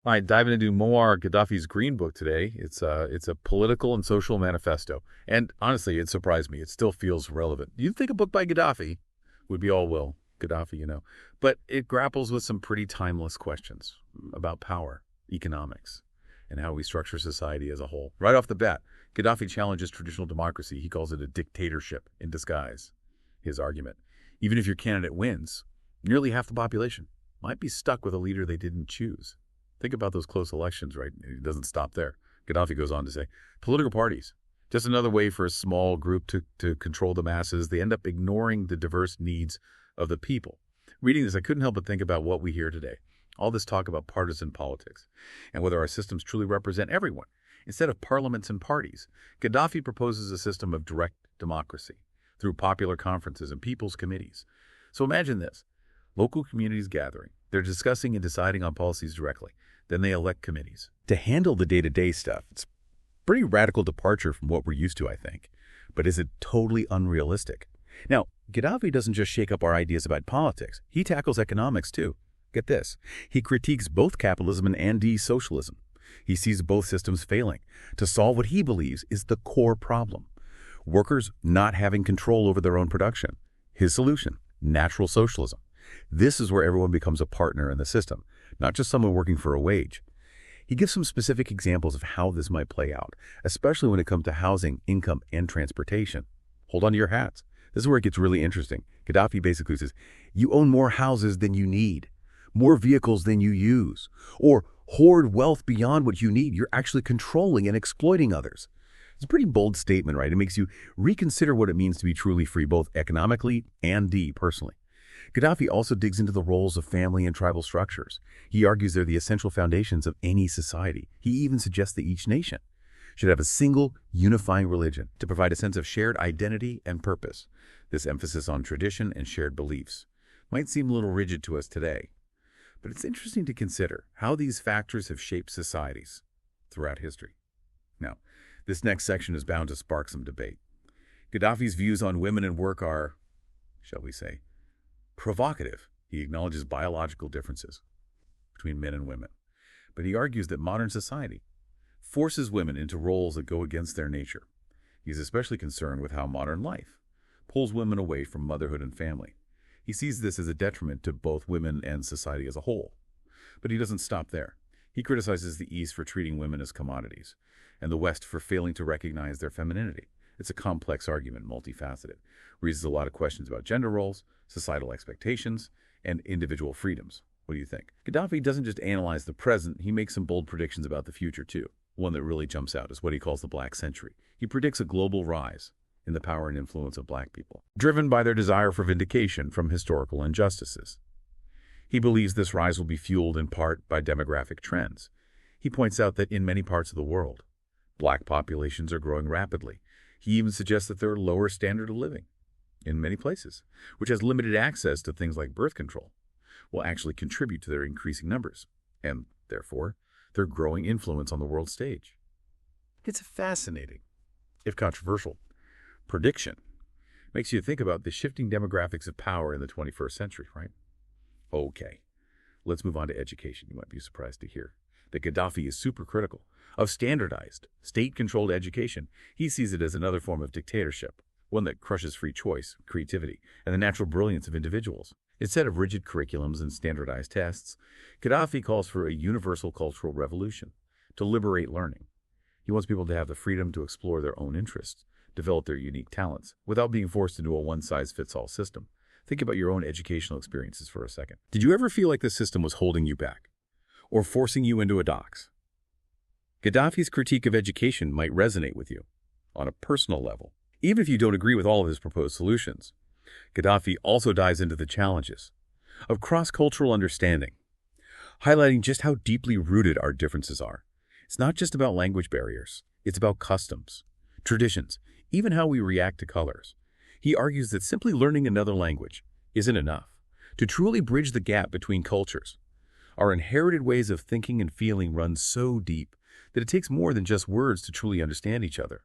All right, diving into Muammar Gaddafi's Green Book today. It's a political and social manifesto. And honestly, it surprised me. It still feels relevant. You'd think a book by Gaddafi would be all, well, Gaddafi. But it grapples with some pretty timeless questions about power, economics, and how we structure society as a whole. Right off the bat, Gaddafi challenges traditional democracy. He calls it a dictatorship in disguise, his argument. Even if your candidate wins, nearly half the population might be stuck with a leader they didn't choose. Think about those close elections, right? It doesn't stop there. Gaddafi goes on to say, political parties, just another way for a small group to control the masses. They end up ignoring the diverse needs of the people. Reading this, I couldn't help but think about what we hear today. All this talk about partisan politics and whether our systems truly represent everyone. Instead of parliaments and parties, Gaddafi proposes a system of direct democracy through popular conferences and people's committees. So imagine this. Local communities gathering. They're discussing and deciding on policies directly. Then they elect committees to handle the day-to-day stuff. It's a pretty radical departure from what we're used to, I think. But is it totally unrealistic? Now, Gaddafi doesn't just shake up our ideas about politics. He tackles economics, too. Get this. He critiques both capitalism and anti-socialism. He sees both systems failing to solve what he believes is the core problem. Workers not having control over their own production. His solution, natural socialism. This is where everyone becomes a partner in the system, not just someone working for a wage. He gives some specific examples of how this might play out, especially when it comes to housing, income, and transportation. Hold on to your hats. This is where it gets really interesting. Gaddafi basically says, you own more houses than you need, more vehicles than you use, or hoard wealth beyond what you need. You're actually controlling and exploiting others. It's a pretty bold statement, right? It makes you reconsider what it means to be truly free, both economically and personally. Gaddafi also digs into the roles of family and tribal structures. He argues they're the essential foundations of any society. He even suggests that each nation should have a single, unifying religion to provide a sense of shared identity and purpose. This emphasis on tradition and shared beliefs might seem a little rigid to us today, but it's interesting to consider how these factors have shaped societies throughout history. Now, this next section is bound to spark some debate. Gaddafi's views on women and work are, shall we say, provocative. He acknowledges biological differences between men and women, but he argues that modern society forces women into roles that go against their nature. He's especially concerned with how modern life pulls women away from motherhood and family. He sees this as a detriment to both women and society as a whole. But he doesn't stop there. He criticizes the East for treating women as commodities, and the West for failing to recognize their femininity. It's a complex argument, multifaceted. Raises a lot of questions about gender roles, societal expectations, and individual freedoms. What do you think? Gaddafi doesn't just analyze the present, he makes some bold predictions about the future too. One that really jumps out is what he calls the Black Century. He predicts a global rise in the power and influence of Black people, driven by their desire for vindication from historical injustices. He believes this rise will be fueled in part by demographic trends. He points out that in many parts of the world, Black populations are growing rapidly. He even suggests that there are lower standard of living in many places, which has limited access to things like birth control, will actually contribute to their increasing numbers, and therefore, their growing influence on the world stage. It's a fascinating, if controversial, prediction. Makes you think about the shifting demographics of power in the 21st century, right? Okay, let's move on to education. You might be surprised to hear that Gaddafi is super critical of standardized, state-controlled education. He sees it as another form of dictatorship, one that crushes free choice, creativity, and the natural brilliance of individuals. Instead of rigid curriculums and standardized tests, Gaddafi calls for a universal cultural revolution to liberate learning. He wants people to have the freedom to explore their own interests, develop their unique talents, without being forced into a one-size-fits-all system. Think about your own educational experiences for a second. Did you ever feel like the system was holding you back or forcing you into a box? Gaddafi's critique of education might resonate with you on a personal level, even if you don't agree with all of his proposed solutions. Gaddafi also dives into the challenges of cross-cultural understanding, highlighting just how deeply rooted our differences are. It's not just about language barriers. It's about customs, traditions, even how we react to colors. He argues that simply learning another language isn't enough to truly bridge the gap between cultures. Our inherited ways of thinking and feeling run so deep that it takes more than just words to truly understand each other.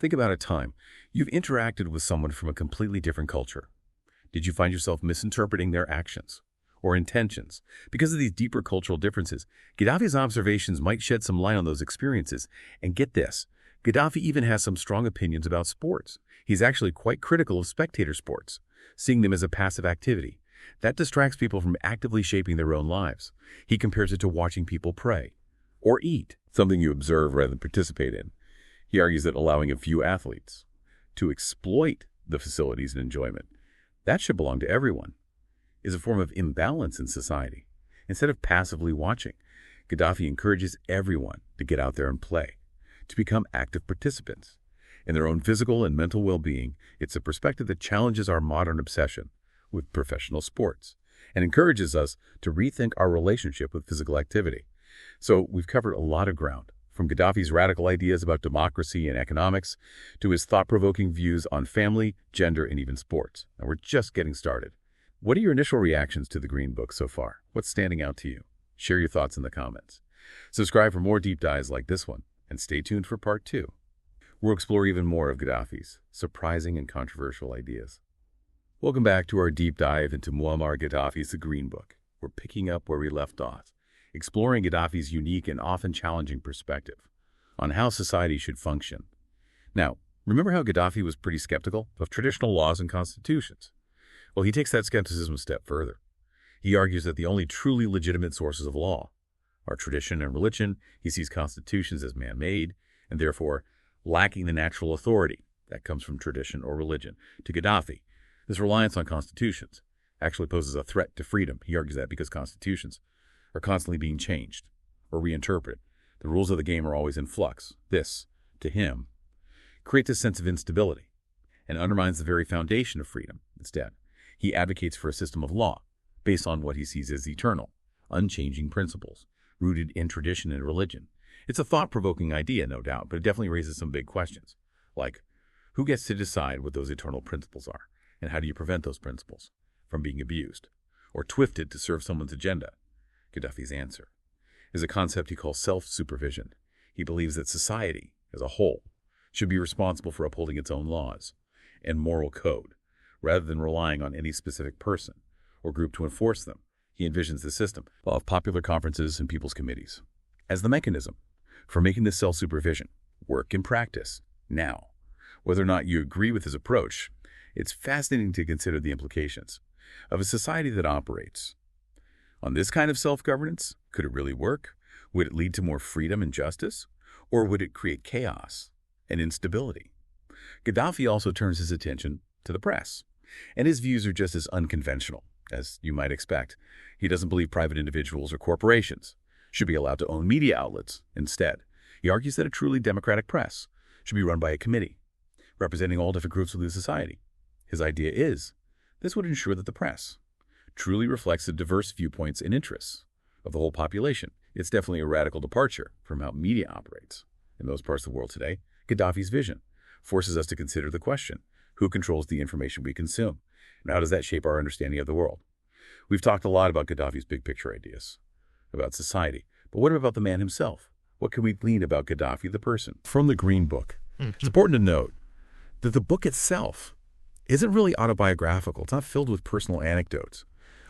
Think about a time you've interacted with someone from a completely different culture. Did you find yourself misinterpreting their actions or intentions. Because of these deeper cultural differences, Gaddafi's observations might shed some light on those experiences. And get this, Gaddafi even has some strong opinions about sports. He's actually quite critical of spectator sports, seeing them as a passive activity. That distracts people from actively shaping their own lives. He compares it to watching people pray or eat, something you observe rather than participate in. He argues that allowing a few athletes to exploit the facilities and enjoyment, that should belong to everyone, is a form of imbalance in society. Instead of passively watching, Gaddafi encourages everyone to get out there and play, to become active participants in their own physical and mental well-being. It's a perspective that challenges our modern obsession with professional sports and encourages us to rethink our relationship with physical activity. So we've covered a lot of ground, from Gaddafi's radical ideas about democracy and economics to his thought-provoking views on family, gender, and even sports. And we're just getting started. What are your initial reactions to the Green Book so far? What's standing out to you? Share your thoughts in the comments. Subscribe for more deep dives like this one, and stay tuned for part 2. We'll explore even more of Gaddafi's surprising and controversial ideas. Welcome back to our deep dive into Muammar Gaddafi's The Green Book. We're picking up where we left off, exploring Gaddafi's unique and often challenging perspective on how society should function. Now, remember how Gaddafi was pretty skeptical of traditional laws and constitutions? Well, he takes that skepticism a step further. He argues that the only truly legitimate sources of law are tradition and religion. He sees constitutions as man-made and therefore lacking the natural authority that comes from tradition or religion. To Gaddafi, this reliance on constitutions actually poses a threat to freedom. He argues that because constitutions are constantly being changed or reinterpreted. The rules of the game are always in flux. This, to him, creates a sense of instability and undermines the very foundation of freedom. Instead, he advocates for a system of law based on what he sees as eternal, unchanging principles, rooted in tradition and religion. It's a thought-provoking idea, no doubt, but it definitely raises some big questions, like who gets to decide what those eternal principles are, and how do you prevent those principles from being abused or twisted to serve someone's agenda? Gaddafi's answer is a concept he calls self-supervision. He believes that society, as a whole, should be responsible for upholding its own laws and moral code, rather than relying on any specific person or group to enforce them. He envisions the system of popular conferences and people's committees as the mechanism for making this self-supervision work in practice. Now, whether or not you agree with his approach, it's fascinating to consider the implications of a society that operates on this kind of self-governance. Could it really work? Would it lead to more freedom and justice? Or would it create chaos and instability? Gaddafi also turns his attention to the press, and his views are just as unconventional as you might expect. He doesn't believe private individuals or corporations should be allowed to own media outlets. Instead, he argues that a truly democratic press should be run by a committee representing all different groups within society. His idea is this would ensure that the press truly reflects the diverse viewpoints and interests of the whole population. It's definitely a radical departure from how media operates in those parts of the world today. Gaddafi's vision forces us to consider the question, who controls the information we consume? And how does that shape our understanding of the world? We've talked a lot about Gaddafi's big picture ideas about society, but what about the man himself? What can we glean about Gaddafi, the person? From the Green Book, it's important to note that the book itself isn't really autobiographical. It's not filled with personal anecdotes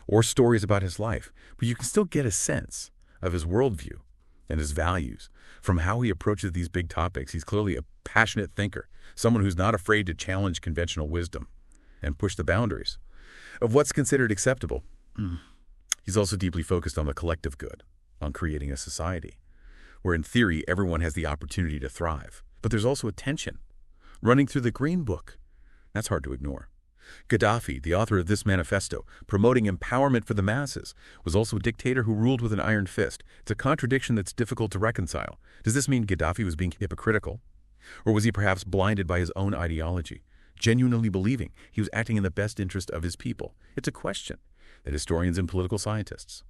or stories about his life, but you can still get a sense of his worldview and his values from how he approaches these big topics. He's clearly a passionate thinker, someone who's not afraid to challenge conventional wisdom and push the boundaries of what's considered acceptable. He's also deeply focused on the collective good, on creating a society where, in theory, everyone has the opportunity to thrive. But there's also a tension running through the Green Book. That's hard to ignore. Gaddafi, the author of this manifesto, promoting empowerment for the masses, was also a dictator who ruled with an iron fist. It's a contradiction that's difficult to reconcile. Does this mean Gaddafi was being hypocritical? Or was he perhaps blinded by his own ideology, genuinely believing he was acting in the best interest of his people? It's a question that historians and political scientists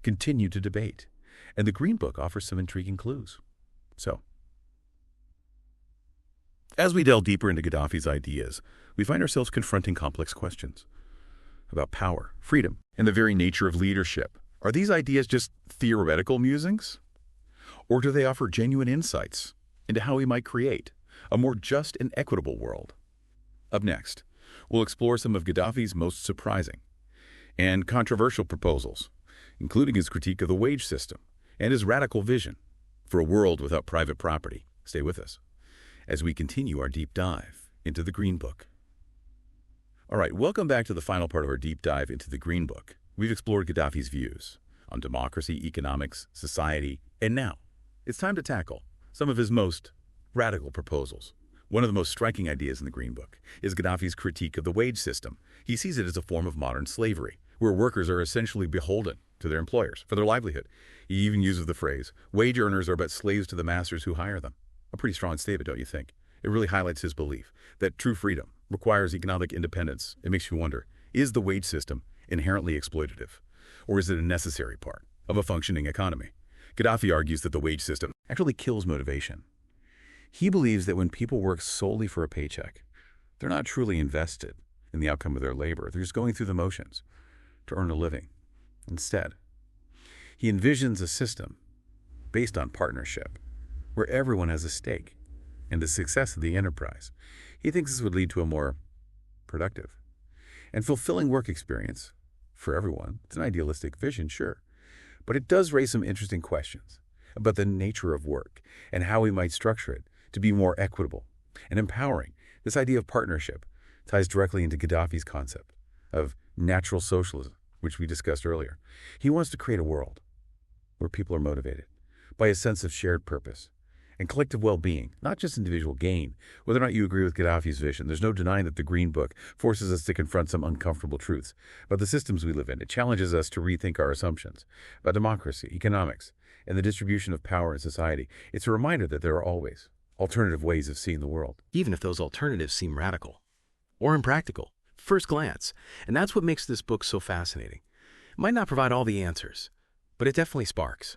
continue to debate, and the Green Book offers some intriguing clues. So, as we delve deeper into Gaddafi's ideas, we find ourselves confronting complex questions about power, freedom, and the very nature of leadership. Are these ideas just theoretical musings? Or do they offer genuine insights into how we might create a more just and equitable world? Up next, we'll explore some of Gaddafi's most surprising and controversial proposals, including his critique of the wage system and his radical vision for a world without private property. Stay with us as we continue our deep dive into the Green Book. All right, welcome back to the final part of our deep dive into the Green Book. We've explored Gaddafi's views on democracy, economics, society, and now it's time to tackle some of his most radical proposals. One of the most striking ideas in the Green Book is Gaddafi's critique of the wage system. He sees it as a form of modern slavery, where workers are essentially beholden to their employers for their livelihood. He even uses the phrase, wage earners are but slaves to the masters who hire them. A pretty strong statement, don't you think? It really highlights his belief that true freedom requires economic independence. It makes you wonder, is the wage system inherently exploitative, or is it a necessary part of a functioning economy? Gaddafi argues that the wage system actually kills motivation. He believes that when people work solely for a paycheck, they're not truly invested in the outcome of their labor. They're just going through the motions to earn a living. Instead, he envisions a system based on partnership, where everyone has a stake in the success of the enterprise. He thinks this would lead to a more productive and fulfilling work experience for everyone. It's an idealistic vision, sure, but it does raise some interesting questions about the nature of work and how we might structure it to be more equitable and empowering. This idea of partnership ties directly into Gaddafi's concept of natural socialism, which we discussed earlier. He wants to create a world where people are motivated by a sense of shared purpose and collective well-being, not just individual gain. Whether or not you agree with Gaddafi's vision, there's no denying that the Green Book forces us to confront some uncomfortable truths about the systems we live in. It challenges us to rethink our assumptions about democracy, economics, and the distribution of power in society. It's a reminder that there are always alternative ways of seeing the world, even if those alternatives seem radical or impractical at first glance. And that's what makes this book so fascinating. It might not provide all the answers, but it definitely sparks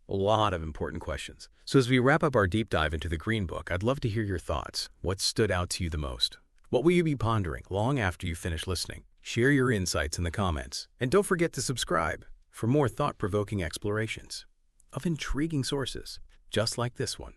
a lot of important questions. So as we wrap up our deep dive into the Green Book, I'd love to hear your thoughts. What stood out to you the most? What will you be pondering long after you finish listening? Share your insights in the comments. And don't forget to subscribe for more thought-provoking explorations of intriguing sources just like this one.